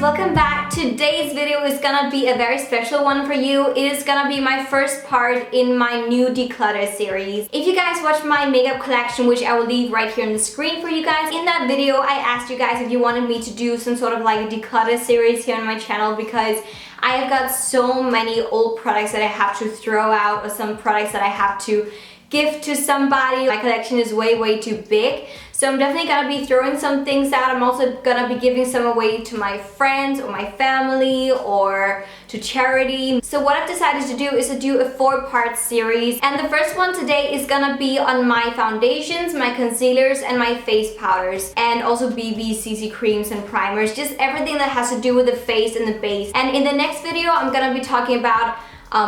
welcome back. Today's video is gonna be a very special one for you. It is gonna be my first part in my new Declutter series. If you guys watched my makeup collection, which I will leave right here on the screen for you guys, in that video I asked you guys if you wanted me to do some sort of like a Declutter series here on my channel because I have got so many old products that I have to throw out, or some products that I have to gift to somebody. My collection is way too big, so I'm definitely gonna be throwing some things out. I'm also gonna be giving some away to my friends or my family or to charity. So what I've decided to do is to do a 4-part series, and the first one today is gonna be on my foundations, my concealers, and my face powders, and also BB, CC creams and primers, just everything that has to do with the face and the base. And in the next video I'm gonna be talking about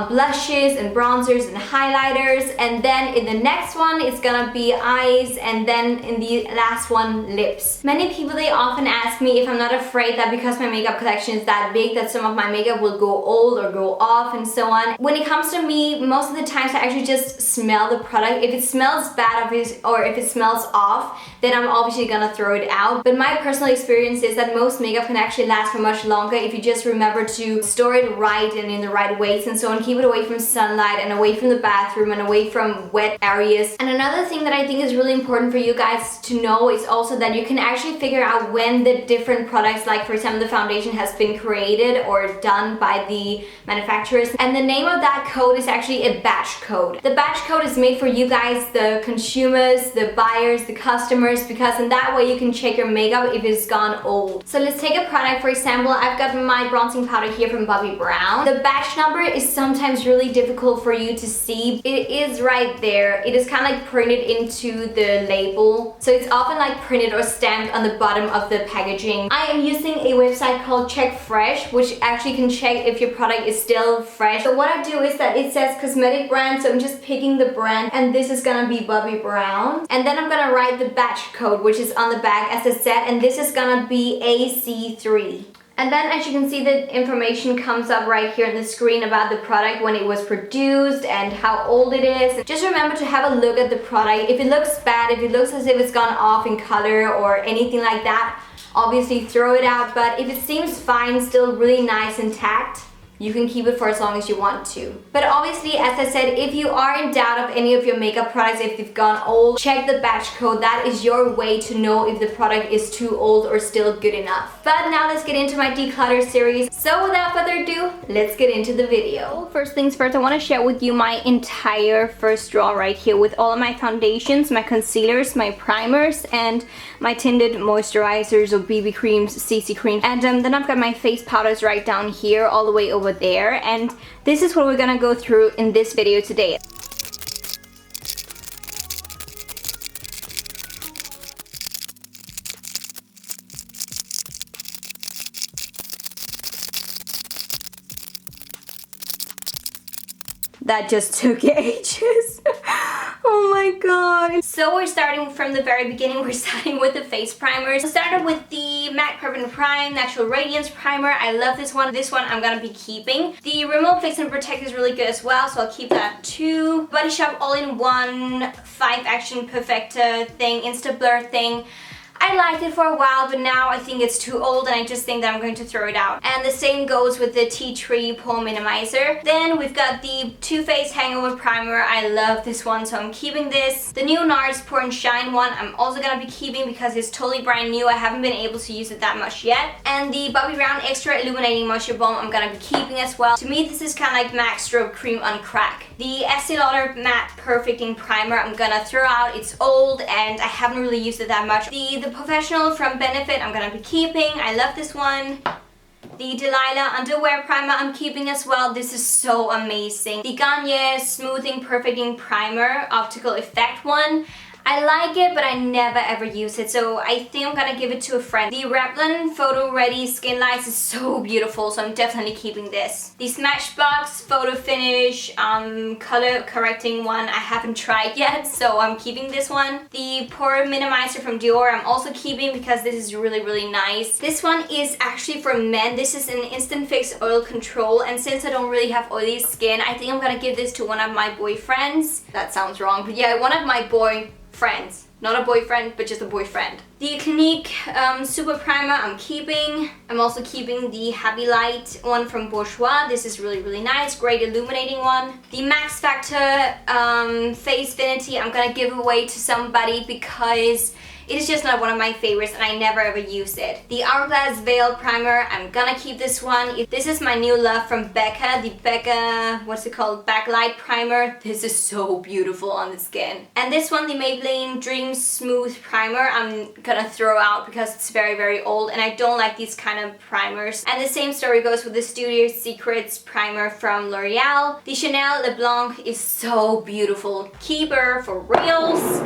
blushes and bronzers and highlighters, and then in the next one it's gonna be eyes, and then in the last one, lips. Many people, they often ask me if I'm not afraid that because my makeup collection is that big that some of my makeup will go old or go off and so on. When it comes to me, most of the times I actually just smell the product. If it smells bad or if it smells off, then I'm obviously gonna throw it out. But my personal experience is that most makeup can actually last for much longer if you just remember to store it right and in the right ways and so on. Keep it away from sunlight and away from the bathroom and away from wet areas. And another thing that I think is really important for you guys to know is also that you can actually figure out when the different products, like for example the foundation, has been created or done by the manufacturers. And the name of that code is actually a batch code. The batch code is made for you guys, the consumers, the buyers, the customers, because in that way you can check your makeup if it's gone old. So let's take a product. For example, I've got my bronzing powder here from Bobbi Brown. The batch number is sometimes really difficult for you to see. It is right there. It is kind of like printed into the label, so it's often like printed or stamped on the bottom of the packaging. I am using a website called Check Fresh, which actually can check if your product is still fresh. So what I do is that it says cosmetic brand, so I'm just picking the brand, and this is gonna be Bobbi Brown, and then I'm gonna write the batch code, which is on the back as I said, and this is gonna be AC3. And then as you can see, the information comes up right here on the screen about the product, when it was produced and how old it is. Just remember to have a look at the product. If it looks bad, if it looks as if it's gone off in color or anything like that, obviously throw it out. But if it seems fine, still really nice intact, you can keep it for as long as you want to. But obviously, as I said, if you are in doubt of any of your makeup products, if they've gone old, check the batch code. That is your way to know if the product is too old or still good enough. But now let's get into my declutter series. So without further ado, let's get into the video. First things first, I want to share with you my entire first drawer right here with all of my foundations, my concealers, my primers, and my tinted moisturizers or BB creams, CC creams. And then I've got my face powders right down here, all the way over there, and this is what we're gonna go through in this video today. That just took ages. Oh my god. So we're starting from the very beginning. We're starting with the face primers. I started with the MAC Prep & Prime Natural Radiance Primer. I love this one. This one I'm gonna be keeping. The Remote Fix and Protect is really good as well, so I'll keep that too. Body Shop All-in-One 5-Action Perfector thing, Insta Blur thing. I liked it for a while, but now I think it's too old and I just think that I'm going to throw it out. And the same goes with the Tea Tree Pore Minimizer. Then we've got the Too Faced Hangover Primer. I love this one, so I'm keeping this. The new NARS Pore and Shine one I'm also going to be keeping because it's totally brand new. I haven't been able to use it that much yet. And the Bobbi Brown Extra Illuminating Moisture Balm I'm going to be keeping as well. To me, this is kind of like MAC Strobe Cream on crack. The Estee Lauder Matte Perfecting Primer I'm going to throw out. It's old and I haven't really used it that much. The Professional from Benefit I'm gonna be keeping. I love this one. The Delilah Underwear Primer I'm keeping as well. This is so amazing. The Garnier Smoothing Perfecting Primer Optical Effect one. I like it, but I never ever use it, so I think I'm gonna give it to a friend. The Revlon Photo Ready Skin Lights is so beautiful, so I'm definitely keeping this. The Smashbox Photo Finish color correcting one I haven't tried yet, so I'm keeping this one. The Pore Minimizer from Dior I'm also keeping because this is really nice. This one is actually for men. This is an Instant Fix Oil Control, and since I don't really have oily skin, I think I'm gonna give this to one of my boyfriends. That sounds wrong, but yeah, one of my boy friends. Not a boyfriend, but just a boyfriend. The Clinique Super Primer I'm keeping. I'm also keeping the Happy Light one from Bourjois. This is really, really nice. Great illuminating one. The Max Factor Face Finity I'm gonna give away to somebody because it is just not one of my favorites and I never ever use it. The Hourglass Veil Primer, I'm gonna keep this one. This is my new love from Becca, the Becca, what's it called, Backlight Primer. This is so beautiful on the skin. And this one, the Maybelline Dream Smooth Primer, I'm gonna throw out because it's very, very old and I don't like these kind of primers. And the same story goes with the Studio Secrets Primer from L'Oreal. The Chanel Le Blanc is so beautiful. Keeper for reals.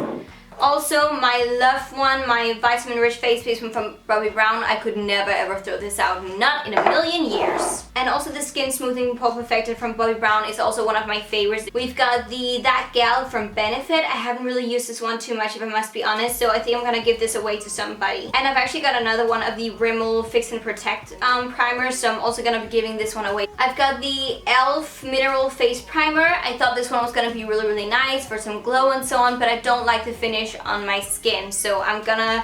Also, my love one, my Vitamin Rich Face Paste one from Bobbi Brown, I could never ever throw this out, not in a million years. And also the Skin Smoothing Pore Perfector from Bobbi Brown is also one of my favorites. We've got the That Gal from Benefit. I haven't really used this one too much if I must be honest, so I think I'm gonna give this away to somebody. And I've actually got another one of the Rimmel Fix and Protect primer, so I'm also gonna be giving this one away. I've got the e.l.f. Mineral Face Primer. I thought this one was gonna be really, really nice for some glow and so on, but I don't like the finish on my skin, so I'm gonna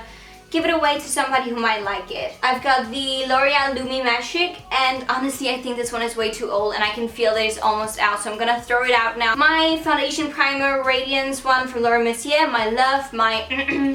give it away to somebody who might like it. I've got the L'Oreal Lumi Magic, and honestly I think this one is way too old and I can feel that it's almost out, so I'm gonna throw it out now. My foundation primer Radiance one from Laura Mercier, my love, my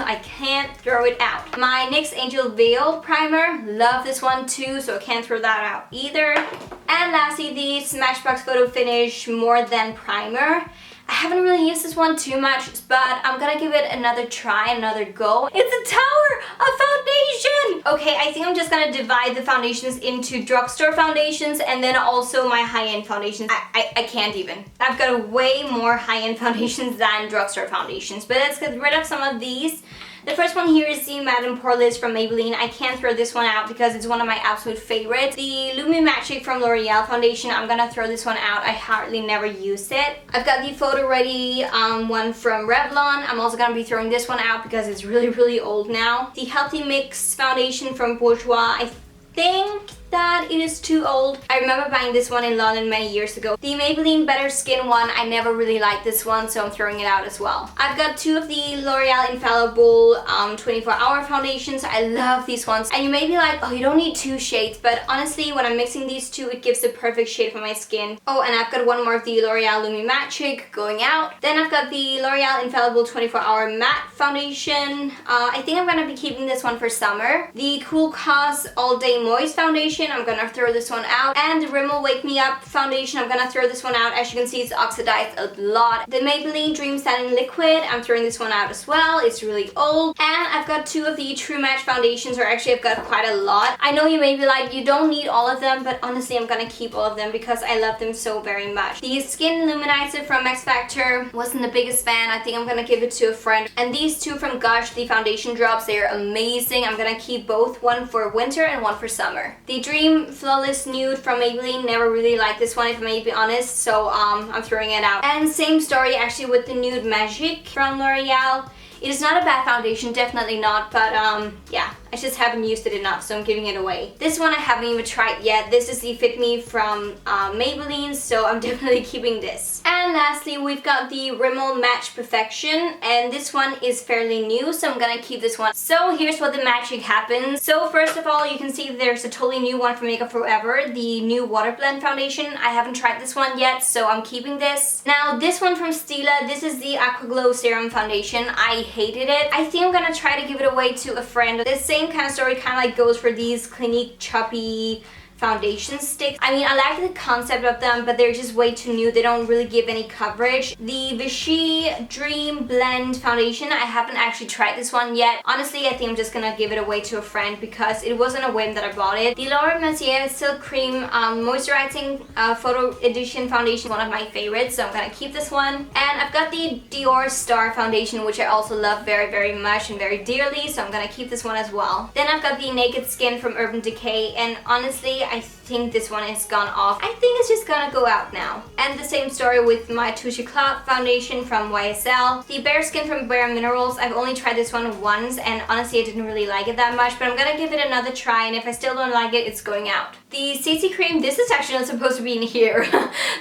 I can't throw it out. My NYX Angel Veil Primer, love this one too, so I can't throw that out either. And lastly, the Smashbox Photo Finish More Than Primer. I haven't really used this one too much, but I'm gonna give it another try, another go. It's a tower of foundation! Okay, I think I'm just gonna divide the foundations into drugstore foundations and then also my high-end foundations. I can't even. I've got way more high-end foundations than drugstore foundations, but let's get rid of some of these. The first one here is the Madame Poreless from Maybelline. I can't throw this one out because it's one of my absolute favorites. The Lumi Magic from L'Oreal foundation, I'm gonna throw this one out. I hardly never use it. I've got the Photo Ready one from Revlon. I'm also gonna be throwing this one out because it's really, really old now. The Healthy Mix foundation from Bourjois, I think that it is too old. I remember buying this one in London many years ago. The Maybelline Better Skin one, I never really liked this one, so I'm throwing it out as well. I've got two of the L'Oreal Infallible 24-hour foundations. I love these ones. And you may be like, oh, you don't need two shades, but honestly, when I'm mixing these two, it gives the perfect shade for my skin. Oh, and I've got one more of the L'Oreal Lumi Magic going out. Then I've got the L'Oreal Infallible 24-hour matte foundation. I think I'm gonna be keeping this one for summer. The Cool Cos All Day Moist foundation, I'm gonna throw this one out. And the Rimmel Wake Me Up foundation, I'm gonna throw this one out. As you can see, it's oxidized a lot. The Maybelline Dream Setting Liquid, I'm throwing this one out as well. It's really old. And I've got two of the True Match foundations, or actually I've got quite a lot. I know you may be like, you don't need all of them, but honestly I'm gonna keep all of them because I love them so very much. The Skin Illuminizer from Max Factor, wasn't the biggest fan. I think I'm gonna give it to a friend. And these two from Gush, the foundation drops, they're amazing. I'm gonna keep both, one for winter and one for summer. The Dream Flawless Nude from Maybelline, never really liked this one if I may be honest, so I'm throwing it out. And same story actually with the Nude Magic from L'Oreal. It is not a bad foundation, definitely not, but yeah, I just haven't used it enough, so I'm giving it away. This one I haven't even tried yet. This is the Fit Me from Maybelline, so I'm definitely keeping this. And lastly, we've got the Rimmel Match Perfection, and this one is fairly new, so I'm gonna keep this one. So here's what the magic happens. So first of all, you can see there's a totally new one from Makeup Forever, the new Water Blend Foundation. I haven't tried this one yet, so I'm keeping this. Now this one from Stila, this is the Aqua Glow Serum Foundation. I hated it. I think I'm gonna try to give it away to a friend. The same kind of story kind of like goes for these Clinique choppy foundation sticks. I mean, I like the concept of them, but they're just way too new. They don't really give any coverage. The Vichy Dream Blend Foundation, I haven't actually tried this one yet. Honestly, I think I'm just gonna give it away to a friend because it wasn't a whim that I bought it. The Laura Mercier Silk Cream Moisturizing Photo Edition Foundation, one of my favorites, so I'm gonna keep this one. And I've got the Dior Star Foundation, which I also love very, very much and very dearly, so I'm gonna keep this one as well. Then I've got the Naked Skin from Urban Decay, and honestly, I think this one is gone off. I think it's just gonna go out now. And the same story with my Touche Club foundation from YSL. The Bare Skin from Bare Minerals, I've only tried this one once and honestly I didn't really like it that much, but I'm gonna give it another try, and if I still don't like it, it's going out. The CC cream, this is actually not supposed to be in here,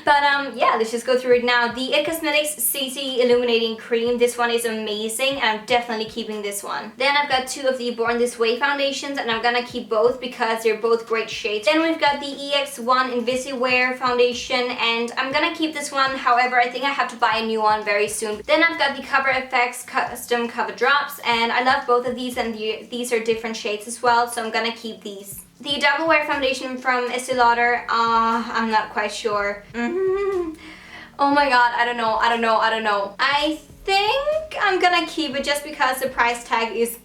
but yeah, let's just go through it now. The It Cosmetics CC Illuminating Cream, this one is amazing and I'm definitely keeping this one. Then I've got two of the Born This Way foundations and I'm gonna keep both because they're both great shades. Then we've got the EX1 Invisiwear foundation and I'm gonna keep this one, however I think I have to buy a new one very soon. Then I've got the Cover FX Custom Cover Drops and I love both of these, and these are different shades as well, so I'm gonna keep these. The Double Wear foundation from Estee Lauder, I'm not quite sure. Oh my god, I don't know. I think I'm gonna keep it just because the price tag is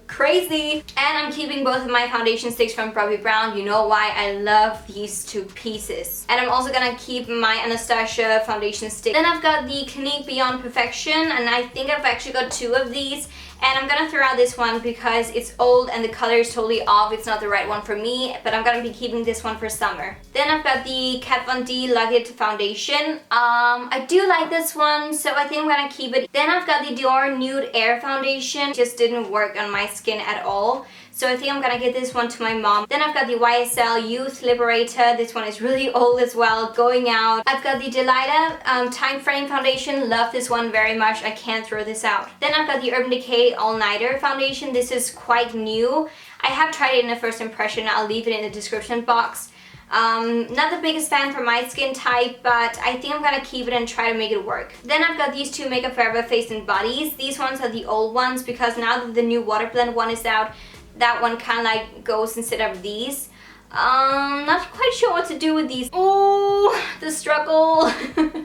crazy. And I'm keeping both of my foundation sticks from Bobbi Brown. You know why? I love these two pieces. And I'm also gonna keep my Anastasia foundation stick. Then I've got the Clinique Beyond Perfection, and I think I've actually got two of these. And I'm gonna throw out this one because it's old and the color is totally off. It's not the right one for me, but I'm gonna be keeping this one for summer. Then I've got the Kat Von D Lugged foundation. I do like this one, so I think I'm gonna keep it. Then I've got the Dior Nude Air foundation. It just didn't work on my skin at all, so I think I'm gonna give this one to my mom. Then I've got the YSL Youth Liberator. This one is really old as well, going out. I've got the Delita Time Frame foundation. Love this one very much. I can't throw this out. Then I've got the Urban Decay All Nighter foundation. This is quite new. I have tried it in a first impression. I'll leave it in the description box. Not the biggest fan for my skin type, but I think I'm gonna keep it and try to make it work. Then I've got these two Makeup Forever Face and Bodies. These ones are the old ones because now that the new Water Blend one is out, that one kind of like goes instead of these. Not quite sure what to do with these. Oh, the struggle.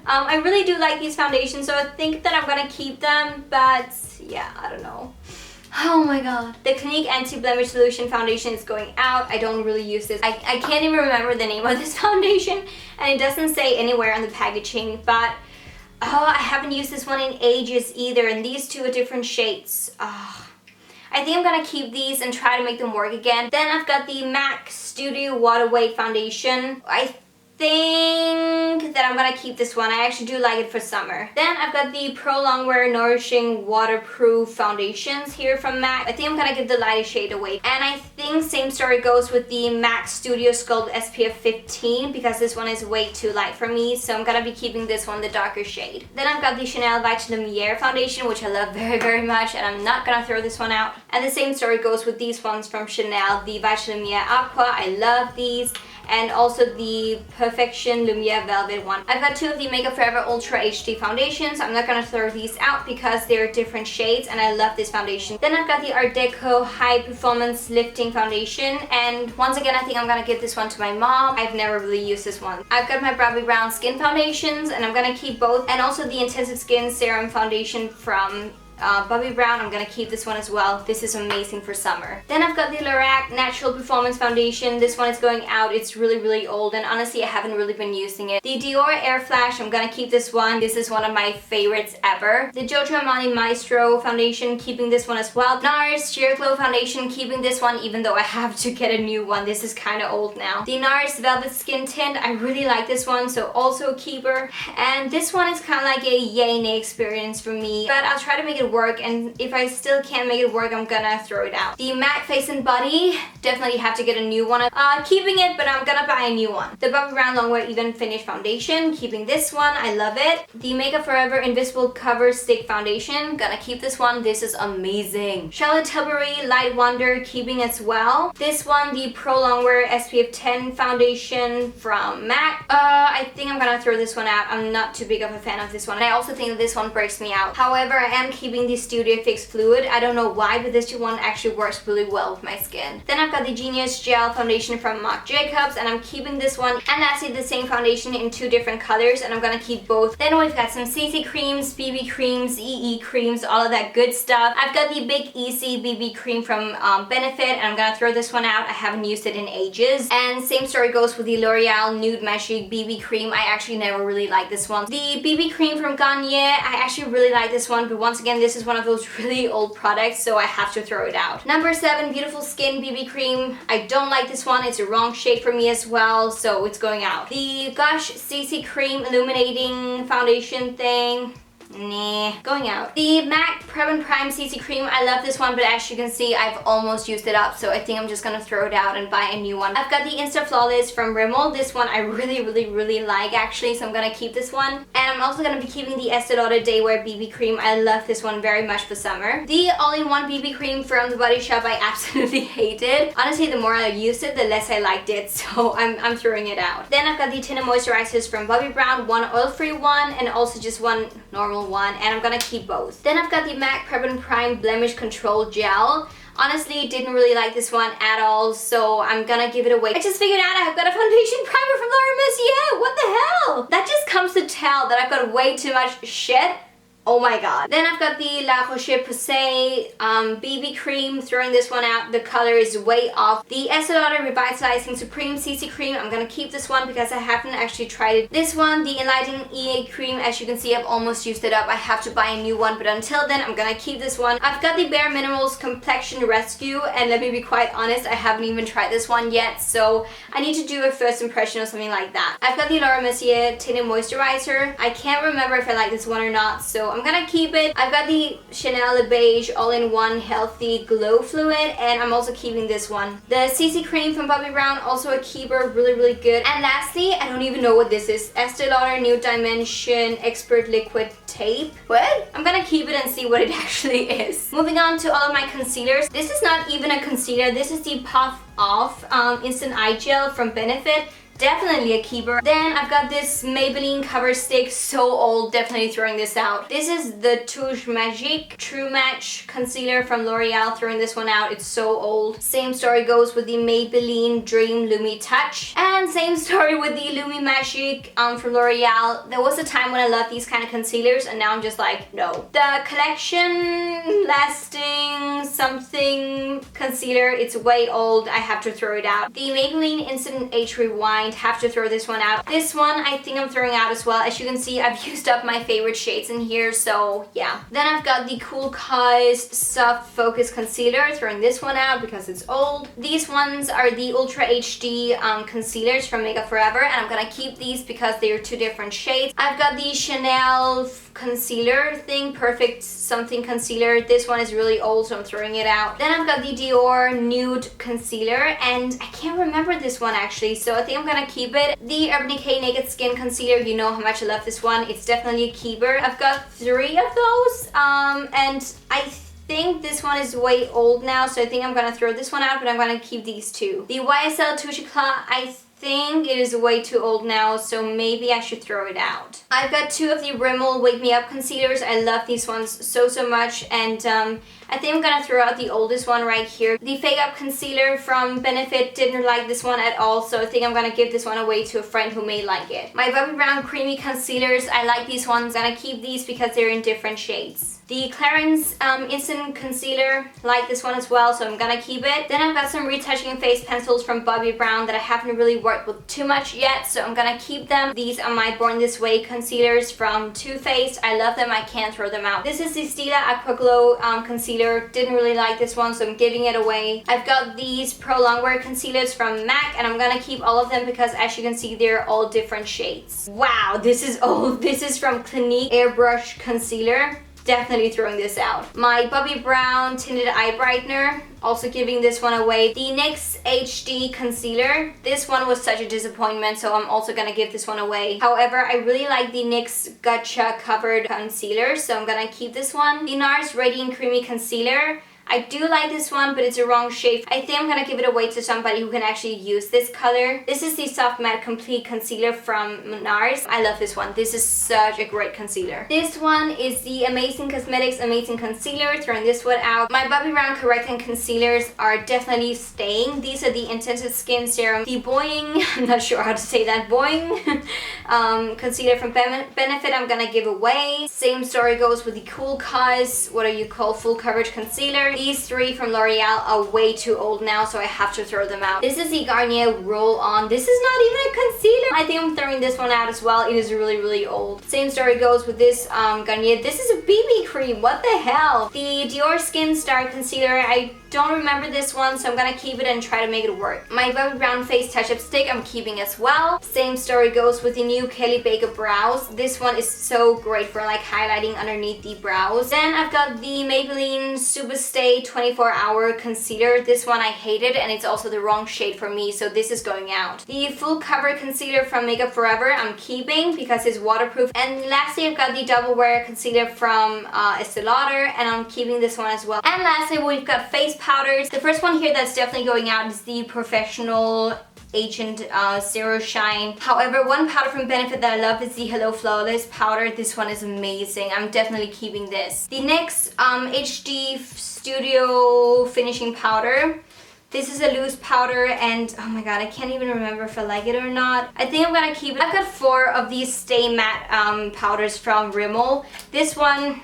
I really do like these foundations, so I think that I'm gonna keep them, but yeah, I don't know. Oh my god. The Clinique Anti-Blemish Solution foundation is going out. I don't really use this. I can't even remember the name of this foundation, and it doesn't say anywhere on the packaging, but I haven't used this one in ages either, and these two are different shades. I think I'm gonna keep these and try to make them work again. Then I've got the MAC Studio Water Weight foundation. I think that I'm gonna keep this one. I actually do like it for summer. Then I've got the Pro Longwear Nourishing Waterproof foundations here from MAC. I think I'm gonna give the lightest shade away. And I think same story goes with the MAC Studio Sculpt SPF 15 because this one is way too light for me, so I'm gonna be keeping this one the darker shade. Then I've got the Chanel Vita Lumiere foundation, which I love very, very much, and I'm not gonna throw this one out. And the same story goes with these ones from Chanel, the Vita Lumiere Aqua. I love these. And also the Perfection Lumiere Velvet one. I've got two of the Makeup Forever Ultra HD foundations. I'm not gonna throw these out because they're different shades and I love this foundation. Then I've got the Art Deco High Performance Lifting foundation, and once again I think I'm gonna give this one to my mom. I've never really used this one. I've got my Bobbi Brown Skin foundations and I'm gonna keep both, and also the Intensive Skin Serum foundation from Bobbi Brown. I'm gonna keep this one as well. This is amazing for summer. Then I've got the Lorac Natural Performance Foundation. This one is going out. It's really, really old and honestly I haven't really been using it. The Dior Air Flash, I'm gonna keep this one. This is one of my favorites ever. The Giorgio Armani Maestro Foundation, keeping this one as well. NARS Sheer Glow Foundation, keeping this one even though I have to get a new one. This is kind of old now. The NARS Velvet Skin Tint, I really like this one, so also a keeper. And this one is kind of like a yay nay experience for me, but I'll try to make it work, and if I still can't make it work, I'm gonna throw it out. The MAC Face and Body, definitely have to get a new one. Keeping it, but I'm gonna buy a new one. The Bobbi Brown Longwear Even Finish Foundation, keeping this one. I love it. The Makeup Forever Invisible Cover Stick Foundation, gonna keep this one. This is amazing. Charlotte Tilbury Light Wonder, keeping as well. This one, the Pro Longwear SPF 10 Foundation from MAC. I think I'm gonna throw this one out. I'm not too big of a fan of this one. I also think that this one breaks me out. However, I am keeping the Studio Fix Fluid. I don't know why, but this one actually works really well with my skin. Then I've got the Genius Gel Foundation from Marc Jacobs, and I'm keeping this one. And that's it, the same foundation in two different colors, and I'm gonna keep both. Then we've got some CC creams, BB creams, EE creams, all of that good stuff. I've got the Big Easy BB cream from Benefit, and I'm gonna throw this one out. I haven't used it in ages. And same story goes with the L'Oreal Nude Magic BB cream. I actually never really liked this one. The BB cream from Garnier, I actually really like this one, but once again, this is one of those really old products, so I have to throw it out. Number 7, Beautiful Skin BB Cream. I don't like this one. It's a wrong shade for me as well, so it's going out. The Gush CC Cream Illuminating Foundation thing. Nah, going out. The MAC Prep and Prime CC Cream, I love this one, but as you can see, I've almost used it up, so I think I'm just gonna throw it out and buy a new one. I've got the Insta Flawless from Rimmel. This one I really like actually, so I'm gonna keep this one. And I'm also gonna be keeping the Estee Lauder Day Wear BB Cream. I love this one very much for summer. The All-in-One BB Cream from The Body Shop, I absolutely hated. Honestly, the more I used it, the less I liked it, so I'm throwing it out. Then I've got the tinted moisturizers from Bobbi Brown, one oil-free one and also just one normal one, and I'm gonna keep both. Then I've got the MAC Prep and Prime Blemish Control Gel. Honestly, didn't really like this one at all, so I'm gonna give it away. I just figured out I've got a foundation primer from Laura Mercier. What the hell? That just comes to tell that I've got way too much shit. Oh my god. Then I've got the La Roche-Posay BB Cream, throwing this one out. The color is way off. The Estee Lauder Revitalizing Supreme CC Cream, I'm gonna keep this one because I haven't actually tried it. This one, the Enlightening EA Cream, as you can see, I've almost used it up. I have to buy a new one, but until then, I'm gonna keep this one. I've got the Bare Minerals Complexion Rescue, and let me be quite honest, I haven't even tried this one yet, so I need to do a first impression or something like that. I've got the Laura Mercier Tinted Moisturizer. I can't remember if I like this one or not, so I'm gonna keep it. I've got the Chanel Le Beige All-in-One Healthy Glow Fluid, and I'm also keeping this one. The CC Cream from Bobbi Brown, also a keeper, really good. And lastly, I don't even know what this is. Estee Lauder New Dimension Expert Liquid Tape. What? I'm gonna keep it and see what it actually is. Moving on to all of my concealers. This is not even a concealer. This is the Puff Off Instant Eye Gel from Benefit. Definitely a keeper. Then I've got this Maybelline Cover Stick, so old, definitely throwing this out. This is the Touche Magique True Match Concealer from L'Oreal, throwing this one out, it's so old. Same story goes with the Maybelline Dream Lumi Touch. And same story with the Lumi Magic from L'Oreal. There was a time when I loved these kind of concealers, and now I'm just like, no. The Collection Lasting Something Concealer, it's way old, I have to throw it out. The Maybelline Instant Age Rewind, have to throw this one out. This one I think I'm throwing out as well. As you can see, I've used up my favorite shades in here, so yeah. Then I've got the Cool Cause Soft Focus Concealer, throwing this one out because it's old. These ones are the Ultra HD concealers from Makeup Forever, and I'm gonna keep these because they are two different shades. I've got the Chanel concealer thing, Perfect Something Concealer. This one is really old, so I'm throwing it out. Then I've got the Dior Nude Concealer, and I can't remember this one actually, so I think I'm gonna keep it. The Urban Decay Naked Skin Concealer, you know how much I love this one. It's definitely a keeper. I've got 3 of those, and I think this one is way old now, so I think I'm gonna throw this one out, but I'm gonna keep these 2. The YSL Touche Eclat, I think it is way too old now, so maybe I should throw it out. I've got 2 of the Rimmel Wake Me Up concealers. I love these ones so much, and I think I'm gonna throw out the oldest one right here. The Fake Up concealer from Benefit, didn't like this one at all, so I think I'm gonna give this one away to a friend who may like it. My Bobbi Brown creamy concealers, I like these ones, and I keep these because they're in different shades. The Clarins Instant Concealer, like this one as well, so I'm gonna keep it. Then I've got some retouching face pencils from Bobbi Brown that I haven't really worked with too much yet, so I'm gonna keep them. These are my Born This Way concealers from Too Faced. I love them, I can't throw them out. This is the Stila Aqua Glow concealer. Didn't really like this one, so I'm giving it away. I've got these Pro Longwear concealers from MAC, and I'm gonna keep all of them because as you can see, they're all different shades. Wow, this is old. This is from Clinique Airbrush Concealer. Definitely throwing this out. My Bobbi Brown Tinted Eye Brightener, also giving this one away. The NYX HD Concealer, this one was such a disappointment, so I'm also gonna give this one away. However, I really like the NYX Gotcha Covered Concealer, so I'm gonna keep this one. The NARS Radiant Creamy Concealer, I do like this one, but it's a wrong shade. I think I'm gonna give it away to somebody who can actually use this color. This is the Soft Matte Complete Concealer from NARS. I love this one. This is such a great concealer. This one is the Amazing Cosmetics Amazing Concealer, throwing this one out. My Bobbi Brown Correcting Concealers are definitely staying. These are the Intensive Skin Serum. The Boing, I'm not sure how to say that, Boing, concealer from Benefit, I'm gonna give away. Same story goes with the Cool Cause, what are you called, Full Coverage Concealer. These three from L'Oreal are way too old now, so I have to throw them out. This is the Garnier Roll On. This is not even a concealer. I think I'm throwing this one out as well. It is really old. Same story goes with this Garnier. This is a BB cream. What the hell? The Dior Skin Star Concealer. I don't remember this one, so I'm gonna keep it and try to make it work. My Bobbi Brown Face Touch-Up Stick I'm keeping as well. Same story goes with the new Kelly Baker Brows. This one is so great for like highlighting underneath the brows. Then I've got the Maybelline Super Stay 24-Hour Concealer. This one I hated, and it's also the wrong shade for me, so this is going out. The Full Cover Concealer from Makeup Forever I'm keeping because it's waterproof. And lastly, I've got the Double Wear Concealer from Estee Lauder, and I'm keeping this one as well. And lastly, we've got face powders. The first one here that's definitely going out is the Professional Agent Zero Shine. However, one powder from Benefit that I love is the Hello Flawless powder. This one is amazing. I'm definitely keeping this. The NYX HD Studio Finishing Powder. This is a loose powder, and oh my god, I can't even remember if I like it or not. I think I'm gonna keep it. I've got 4 of these Stay Matte powders from Rimmel. This one,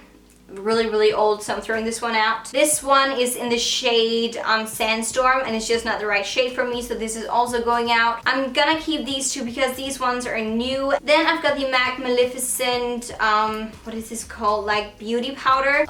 really old, so I'm throwing this one out. This one is in the shade Sandstorm, and it's just not the right shade for me, so this is also going out. I'm gonna keep these 2 because these ones are new. Then I've got the MAC Maleficent, what is this called? Like beauty powder.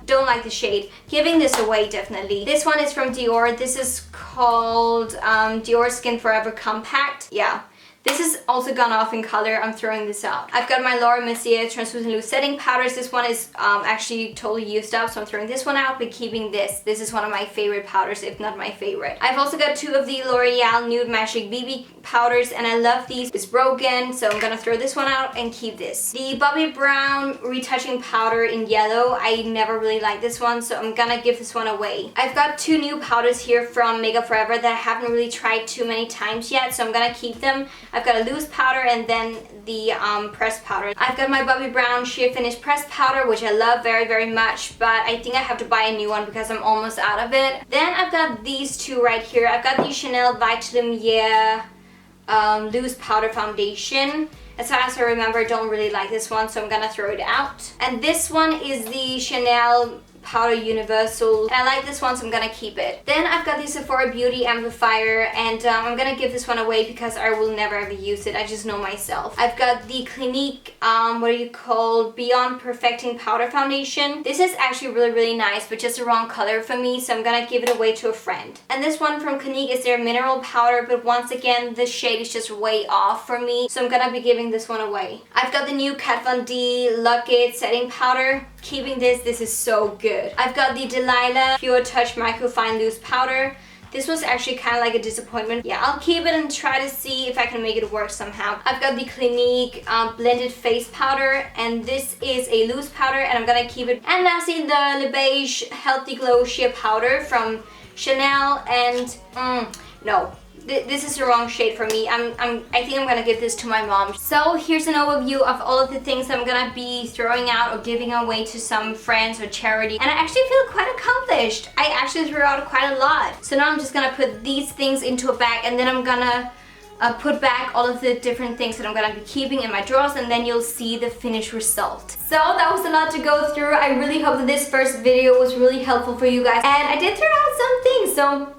Don't like the shade. Giving this away definitely. This one is from Dior. This is called Dior Skin Forever Compact. Yeah. This is also gone off in color. I'm throwing this out. I've got my Laura Mercier Translucent Loose Setting Powders. This one is actually totally used up, so I'm throwing this one out, but keeping this. This is one of my favorite powders, if not my favorite. I've also got 2 of the L'Oreal Nude Magic BB powders, and I love these. It's broken, so I'm gonna throw this one out and keep this. The Bobbi Brown Retouching Powder in yellow. I never really liked this one, so I'm gonna give this one away. I've got 2 new powders here from Makeup Forever that I haven't really tried too many times yet, so I'm gonna keep them. I've got a loose powder and then the pressed powder. I've got my Bobbi Brown Sheer Finish pressed powder, which I love very much, but I think I have to buy a new one because I'm almost out of it. Then I've got these 2 right here. I've got the Chanel Vita Lumiere loose powder foundation. As far as I remember, I don't really like this one, so I'm gonna throw it out. And this one is the Chanel Powder Universal. And I like this one, so I'm gonna keep it. Then I've got the Sephora Beauty Amplifier, and I'm gonna give this one away because I will never ever use it. I just know myself. I've got the Clinique, Beyond Perfecting Powder Foundation. This is actually really nice, but just the wrong color for me, so I'm gonna give it away to a friend. And this one from Clinique is their mineral powder, but once again, the shade is just way off for me, so I'm gonna be giving this one away. I've got the new Kat Von D Lock It Setting Powder. Keeping this. This is so good. I've got the Delilah Pure Touch Microfine Loose Powder. This was actually kind of like a disappointment. Yeah, I'll keep it and try to see if I can make it work somehow. I've got the Clinique Blended Face Powder, and this is a loose powder, and I'm gonna keep it. And lastly, the Le Beige Healthy Glow Sheer Powder from Chanel, and no. This is the wrong shade for me. I think I'm gonna give this to my mom. So here's an overview of all of the things I'm gonna be throwing out or giving away to some friends or charity. And I actually feel quite accomplished. I actually threw out quite a lot. So now I'm just gonna put these things into a bag, and then I'm gonna put back all of the different things that I'm gonna be keeping in my drawers, and then you'll see the finished result. So that was a lot to go through. I really hope that this first video was really helpful for you guys. And I did throw out some things, so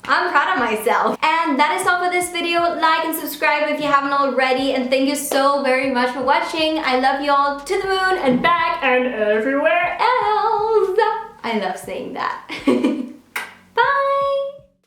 I'm proud of myself. And that is all for this video. Like and subscribe if you haven't already, and thank you so very much for watching. I love you all to the moon and back and everywhere else. I love saying that.